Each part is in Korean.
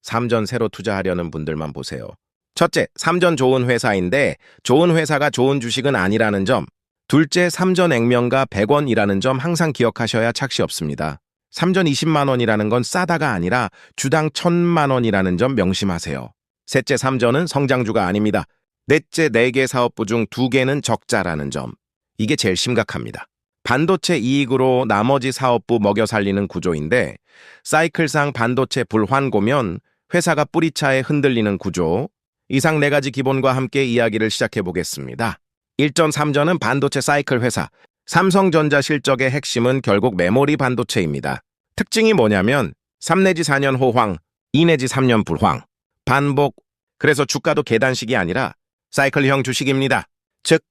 삼전 새로 투자하려는 분들만 보세요. 첫째, 삼전 좋은 회사인데 좋은 회사가 좋은 주식은 아니라는 점. 둘째, 삼전 액면가 100원이라는 점 항상 기억하셔야 착시 없습니다. 삼전 20만 원이라는 건 싸다가 아니라 주당 1000만 원이라는 점 명심하세요. 셋째, 삼전은 성장주가 아닙니다. 넷째, 4개 사업부 중 2개는 적자라는 점. 이게 제일 심각합니다. 반도체 이익으로 나머지 사업부 먹여 살리는 구조인데 사이클상 반도체 불환고면 회사가 뿌리차에 흔들리는 구조. 이상 4가지 기본과 함께 이야기를 시작해 보겠습니다. 1.3전은 반도체 사이클 회사. 삼성전자 실적의 핵심은 결국 메모리 반도체입니다. 특징이 뭐냐면 3 내지 4년 호황, 2 내지 3년 불황, 반복. 그래서 주가도 계단식이 아니라 사이클형 주식입니다. 즉,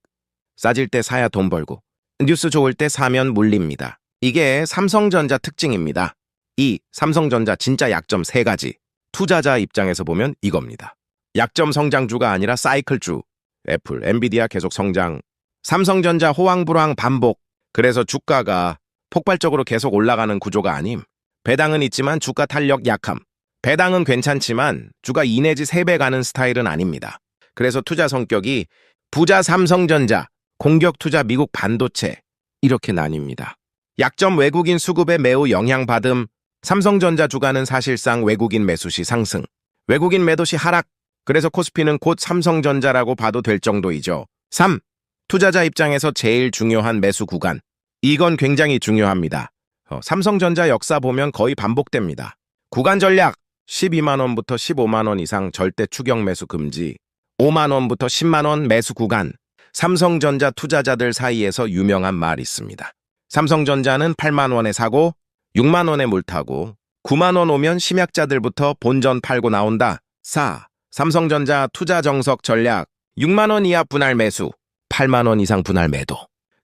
싸질 때 사야 돈 벌고 뉴스 좋을 때 사면 물립니다. 이게 삼성전자 특징입니다. 이 삼성전자 진짜 약점 3가지. 투자자 입장에서 보면 이겁니다. 약점 성장주가 아니라 사이클주. 애플, 엔비디아 계속 성장. 삼성전자 호황불황 반복. 그래서 주가가 폭발적으로 계속 올라가는 구조가 아님. 배당은 있지만 주가 탄력 약함. 배당은 괜찮지만 주가 2 내지 3배 가는 스타일은 아닙니다. 그래서 투자 성격이 부자 삼성전자, 공격 투자 미국 반도체 이렇게 나뉩니다. 약점 외국인 수급에 매우 영향받음. 삼성전자 주가는 사실상 외국인 매수 시 상승, 외국인 매도 시 하락. 그래서 코스피는 곧 삼성전자라고 봐도 될 정도이죠. 3. 투자자 입장에서 제일 중요한 매수 구간. 이건 굉장히 중요합니다. 삼성전자 역사 보면 거의 반복됩니다. 구간 전략. 12만 원부터 15만 원 이상 절대 추격 매수 금지. 5만 원부터 10만 원 매수 구간. 삼성전자 투자자들 사이에서 유명한 말이 있습니다. 삼성전자는 8만 원에 사고 6만 원에 물타고 9만 원 오면 심약자들부터 본전 팔고 나온다. 4. 삼성전자 투자 정석 전략. 6만 원 이하 분할 매수, 8만 원 이상 분할 매도.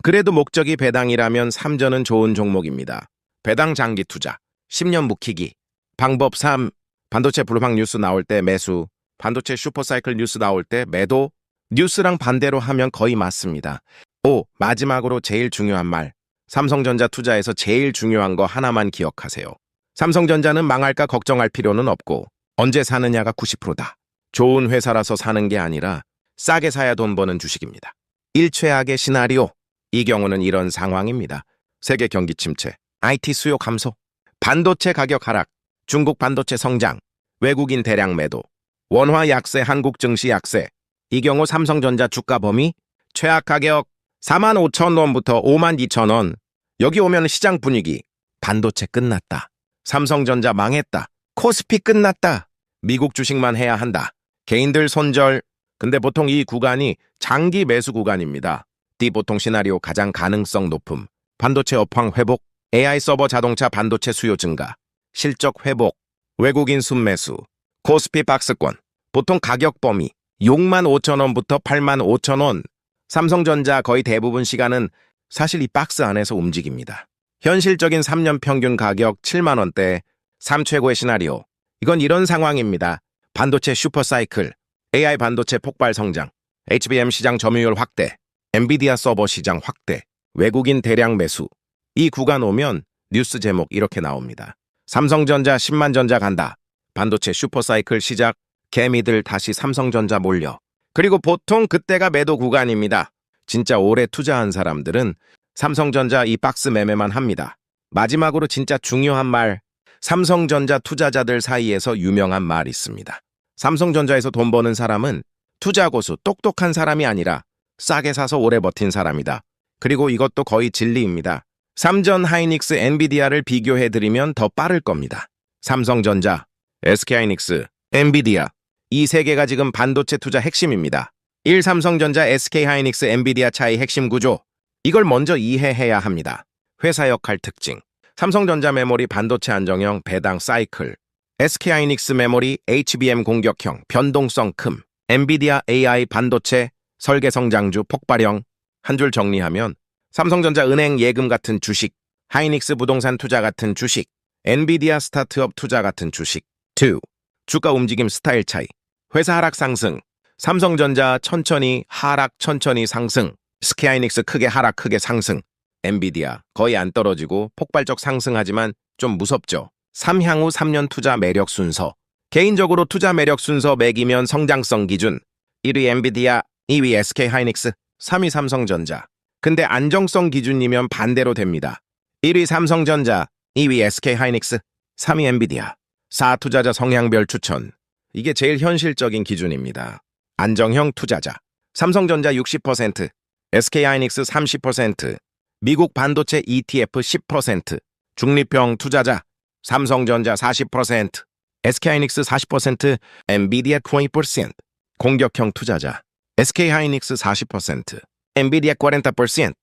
그래도 목적이 배당이라면 삼전은 좋은 종목입니다. 배당 장기 투자, 10년 묵히기. 방법 3. 반도체 불황 뉴스 나올 때 매수, 반도체 슈퍼사이클 뉴스 나올 때 매도. 뉴스랑 반대로 하면 거의 맞습니다. 5. 마지막으로 제일 중요한 말. 삼성전자 투자에서 제일 중요한 거 하나만 기억하세요. 삼성전자는 망할까 걱정할 필요는 없고 언제 사느냐가 90%다. 좋은 회사라서 사는 게 아니라 싸게 사야 돈 버는 주식입니다. 1최악의 시나리오. 이 경우는 이런 상황입니다. 세계 경기 침체, IT 수요 감소, 반도체 가격 하락, 중국 반도체 성장, 외국인 대량 매도, 원화 약세, 한국 증시 약세. 이 경우 삼성전자 주가 범위 최악 가격 4만 5천 원부터 5만 2천 원. 여기 오면 시장 분위기. 반도체 끝났다. 삼성전자 망했다. 코스피 끝났다. 미국 주식만 해야 한다. 개인들 손절. 근데 보통 이 구간이 장기 매수 구간입니다. D 보통 시나리오 가장 가능성 높음. 반도체 업황 회복, AI 서버 자동차 반도체 수요 증가, 실적 회복, 외국인 순매수, 코스피 박스권. 보통 가격 범위 6만 5천 원부터 8만 5천 원. 삼성전자 거의 대부분 시간은 사실 이 박스 안에서 움직입니다. 현실적인 3년 평균 가격 7만 원대, 3최고의 시나리오. 이건 이런 상황입니다. 반도체 슈퍼사이클, AI 반도체 폭발 성장, HBM 시장 점유율 확대, 엔비디아 서버 시장 확대, 외국인 대량 매수. 이 구간 오면 뉴스 제목 이렇게 나옵니다. 삼성전자 10만 전자 간다. 반도체 슈퍼사이클 시작, 개미들 다시 삼성전자 몰려. 그리고 보통 그때가 매도 구간입니다. 진짜 오래 투자한 사람들은 삼성전자 이 박스 매매만 합니다. 마지막으로 진짜 중요한 말. 삼성전자 투자자들 사이에서 유명한 말이 있습니다. 삼성전자에서 돈 버는 사람은 투자 고수, 똑똑한 사람이 아니라 싸게 사서 오래 버틴 사람이다. 그리고 이것도 거의 진리입니다. 삼전 하이닉스, 엔비디아를 비교해드리면 더 빠를 겁니다. 삼성전자, SK하이닉스, 엔비디아. 이 세 개가 지금 반도체 투자 핵심입니다. 1. 삼성전자, SK하이닉스, 엔비디아 차이 핵심 구조. 이걸 먼저 이해해야 합니다. 회사 역할 특징. 삼성전자 메모리 반도체 안정형 배당 사이클, SK하이닉스 메모리 HBM 공격형 변동성 큼, 엔비디아 AI 반도체 설계 성장주 폭발형. 한 줄 정리하면 삼성전자 은행 예금 같은 주식, 하이닉스 부동산 투자 같은 주식, 엔비디아 스타트업 투자 같은 주식. 2. 주가 움직임 스타일 차이. 회사 하락 상승, 삼성전자 천천히 하락 천천히 상승, SK하이닉스 크게 하락 크게 상승, 엔비디아 거의 안 떨어지고 폭발적 상승하지만 좀 무섭죠. 3. 향후 3년 투자 매력 순서. 개인적으로 투자 매력 순서 매기면 성장성 기준 1위 엔비디아, 2위 SK하이닉스, 3위 삼성전자. 근데 안정성 기준이면 반대로 됩니다. 1위 삼성전자, 2위 SK하이닉스, 3위 엔비디아. 4 투자자 성향별 추천. 이게 제일 현실적인 기준입니다. 안정형 투자자. 삼성전자 60%, SK하이닉스 30%, 미국 반도체 ETF 10%, 중립형 투자자. 삼성전자 40%, SK하이닉스 40%, 엔비디아 20%, 공격형 투자자. SK하이닉스 40%, 엔비디아 40%,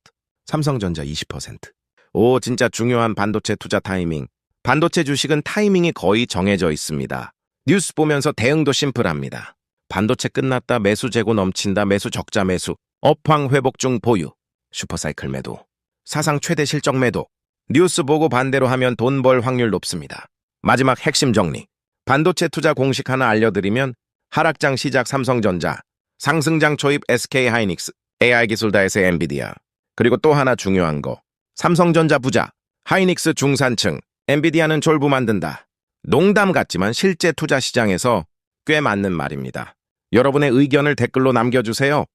삼성전자 20%. 오, 진짜 중요한 반도체 투자 타이밍. 반도체 주식은 타이밍이 거의 정해져 있습니다. 뉴스 보면서 대응도 심플합니다. 반도체 끝났다, 매수 재고 넘친다, 매수 적자 매수, 업황 회복 중 보유, 슈퍼사이클 매도, 사상 최대 실적 매도. 뉴스 보고 반대로 하면 돈 벌 확률 높습니다. 마지막 핵심 정리. 반도체 투자 공식 하나 알려드리면 하락장 시작 삼성전자, 상승장 초입 SK하이닉스, AI기술다에서 엔비디아. 그리고 또 하나 중요한 거. 삼성전자 부자, 하이닉스 중산층, 엔비디아는 졸부 만든다. 농담 같지만 실제 투자 시장에서 꽤 맞는 말입니다. 여러분의 의견을 댓글로 남겨주세요.